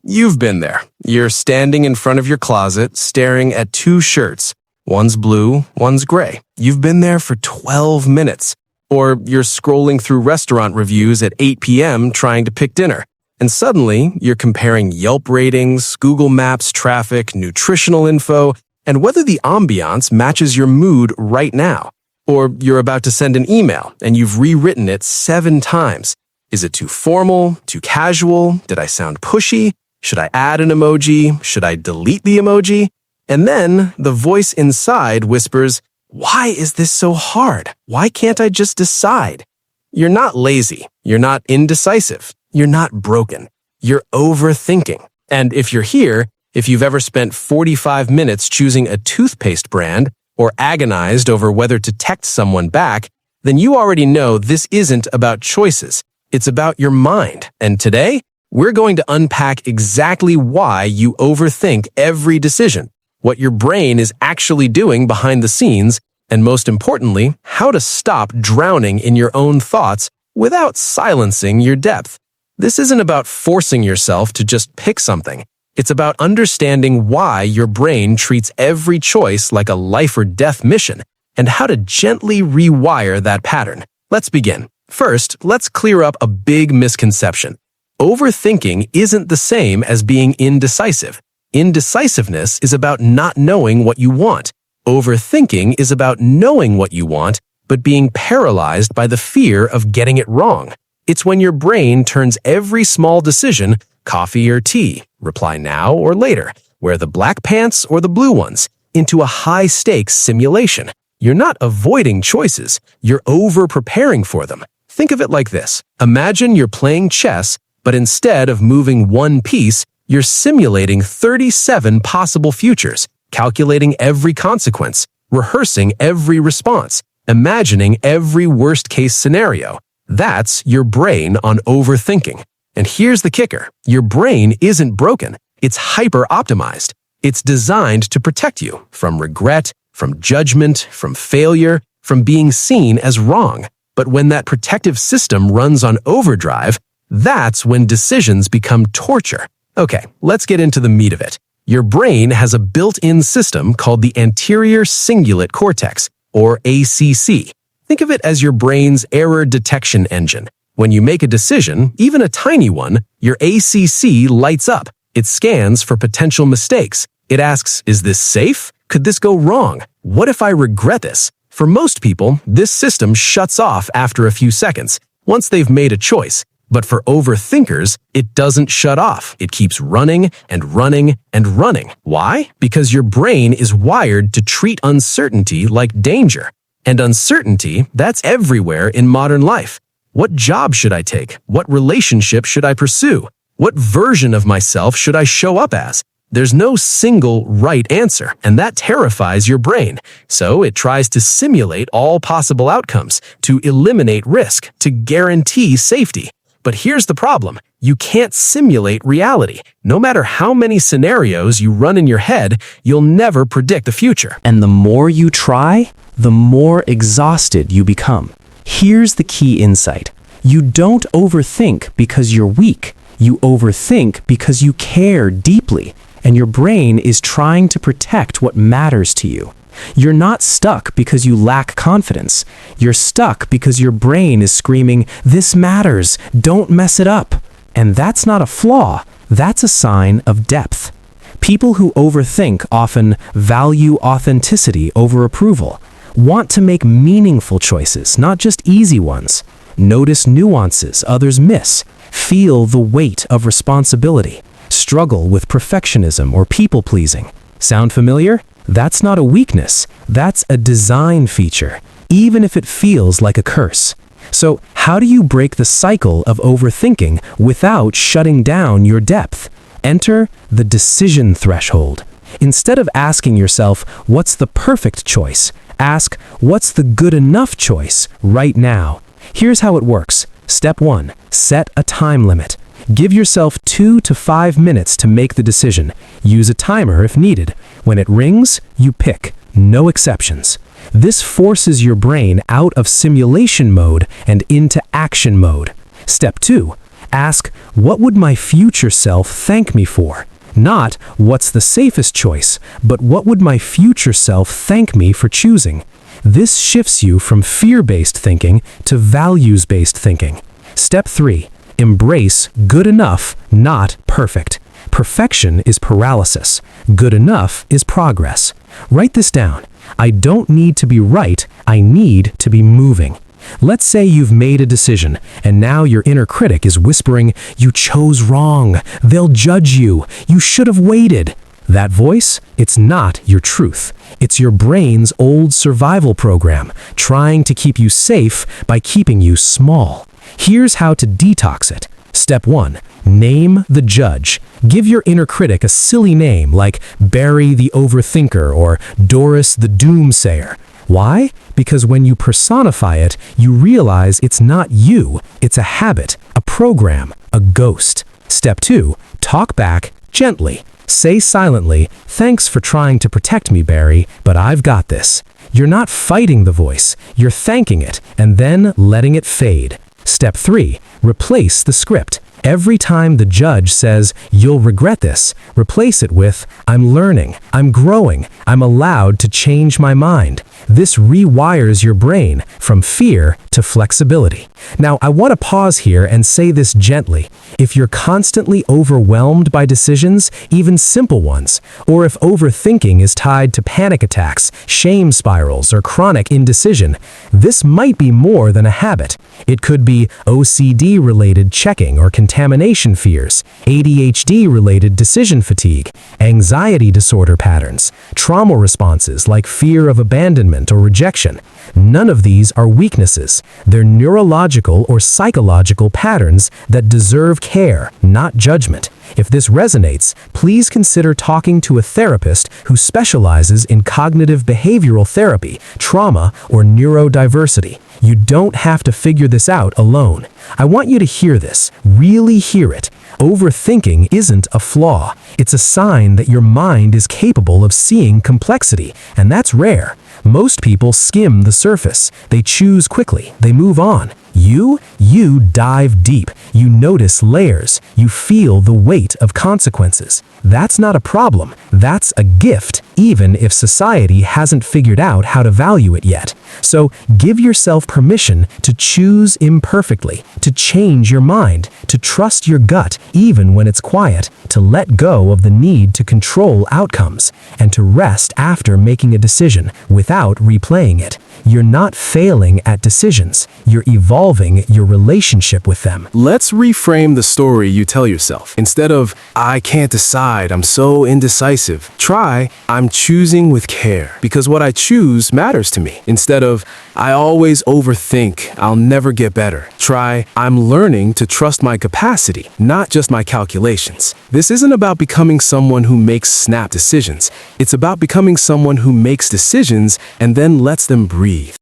You've been there. You're standing in front of your closet, staring at two shirts. One's blue, one's gray. You've been there for 12 minutes. Or you're scrolling through restaurant reviews at 8 p.m. trying to pick dinner. And suddenly, you're comparing Yelp ratings, Google Maps traffic, nutritional info, and whether the ambiance matches your mood right now. Or you're about to send an email and you've rewritten it 7 times. Is it too formal? Too casual? Did I sound pushy? Should I add an emoji? Should I delete the emoji? And then the voice inside whispers, "Why is this so hard? Why can't I just decide?" You're not lazy. You're not indecisive. You're not broken. You're overthinking. And if you're here, if you've ever spent 45 minutes choosing a toothpaste brand or agonized over whether to text someone back, then you already know this isn't about choices. It's about your mind. And today, we're going to unpack exactly why you overthink every decision, what your brain is actually doing behind the scenes, and most importantly, how to stop drowning in your own thoughts without silencing your depth. This isn't about forcing yourself to just pick something. It's about understanding why your brain treats every choice like a life or death mission and how to gently rewire that pattern. Let's begin. First, let's clear up a big misconception. Overthinking isn't the same as being indecisive. Indecisiveness is about not knowing what you want. Overthinking is about knowing what you want, but being paralyzed by the fear of getting it wrong. It's when your brain turns every small decision, coffee or tea, reply now or later, wear the black pants or the blue ones, into a high-stakes simulation. You're not avoiding choices, you're over-preparing for them. Think of it like this. Imagine you're playing chess, but instead of moving one piece, you're simulating 37 possible futures, calculating every consequence, rehearsing every response, imagining every worst-case scenario. That's your brain on overthinking. And here's the kicker. Your brain isn't broken. It's hyper-optimized. It's designed to protect you from regret, from judgment, from failure, from being seen as wrong. But when that protective system runs on overdrive, that's when decisions become torture. Okay, let's get into the meat of it. Your brain has a built-in system called the anterior cingulate cortex, or ACC. Think of it as your brain's error detection engine. When you make a decision, even a tiny one, your ACC lights up. It scans for potential mistakes. It asks, is this safe? Could this go wrong? What if I regret this? For most people, this system shuts off after a few seconds, once they've made a choice. But for overthinkers, it doesn't shut off. It keeps running and running and running. Why? Because your brain is wired to treat uncertainty like danger. And uncertainty, that's everywhere in modern life. What job should I take? What relationship should I pursue? What version of myself should I show up as? There's no single right answer, and that terrifies your brain. So it tries to simulate all possible outcomes, to eliminate risk, to guarantee safety. But here's the problem. You can't simulate reality. No matter how many scenarios you run in your head, you'll never predict the future. And the more you try, the more exhausted you become. Here's the key insight. You don't overthink because you're weak. You overthink because you care deeply, and your brain is trying to protect what matters to you. You're not stuck because you lack confidence. You're stuck because your brain is screaming, "This matters, don't mess it up." And that's not a flaw, that's a sign of depth. People who overthink often value authenticity over approval, want to make meaningful choices, not just easy ones. Notice nuances others miss, feel the weight of responsibility, struggle with perfectionism or people-pleasing. Sound familiar? That's not a weakness, that's a design feature, even if it feels like a curse. So, how do you break the cycle of overthinking without shutting down your depth? Enter the decision threshold. Instead of asking yourself, what's the perfect choice? Ask, what's the good enough choice right now? Here's how it works. Step 1. Set a time limit. Give yourself 2 to 5 minutes to make the decision. Use a timer if needed. When it rings, you pick. No exceptions. This forces your brain out of simulation mode and into action mode. Step 2. Ask, what would my future self thank me for? Not, what's the safest choice, but what would my future self thank me for choosing? This shifts you from fear-based thinking to values-based thinking. Step 3. Embrace good enough, not perfect. Perfection is paralysis. Good enough is progress. Write this down. I don't need to be right, I need to be moving. Let's say you've made a decision, and now your inner critic is whispering, you chose wrong, they'll judge you, you should have waited. That voice, it's not your truth. It's your brain's old survival program, trying to keep you safe by keeping you small. Here's how to detox it. Step 1. Name the judge. Give your inner critic a silly name like Barry the Overthinker or Doris the Doomsayer. Why? Because when you personify it, you realize it's not you, it's a habit, a program, a ghost. Step 2. Talk back gently. Say silently, thanks for trying to protect me, Barry, but I've got this. You're not fighting the voice, you're thanking it, and then letting it fade. Step 3. Replace the script. Every time the judge says, you'll regret this, replace it with, I'm learning, I'm growing, I'm allowed to change my mind. This rewires your brain from fear to flexibility. Now, I want to pause here and say this gently. If you're constantly overwhelmed by decisions, even simple ones, or if overthinking is tied to panic attacks, shame spirals, or chronic indecision, this might be more than a habit. It could be OCD-related checking or contamination fears, ADHD-related decision fatigue, anxiety disorder patterns, trauma responses like fear of abandonment or rejection. None of these are weaknesses. They're neurological or psychological patterns that deserve care, not judgment. If this resonates, please consider talking to a therapist who specializes in cognitive behavioral therapy, trauma, or neurodiversity. You don't have to figure this out alone. I want you to hear this, really hear it. Overthinking isn't a flaw. It's a sign that your mind is capable of seeing complexity, and that's rare. Most people skim the surface. They choose quickly. They move on. You dive deep. You notice layers. You feel the weight of consequences. That's not a problem. That's a gift, even if society hasn't figured out how to value it yet. So give yourself permission to choose imperfectly, to change your mind, to trust your gut even when it's quiet, to let go of the need to control outcomes, and to rest after making a decision without replaying it. You're not failing at decisions. You're evolving your relationship with them. Let's reframe the story you tell yourself. Instead of, I can't decide, I'm so indecisive, try, I'm choosing with care, because what I choose matters to me. Instead of, I always overthink, I'll never get better, try, I'm learning to trust my capacity, not just my calculations. This isn't about becoming someone who makes snap decisions. It's about becoming someone who makes decisions and then lets them breathe.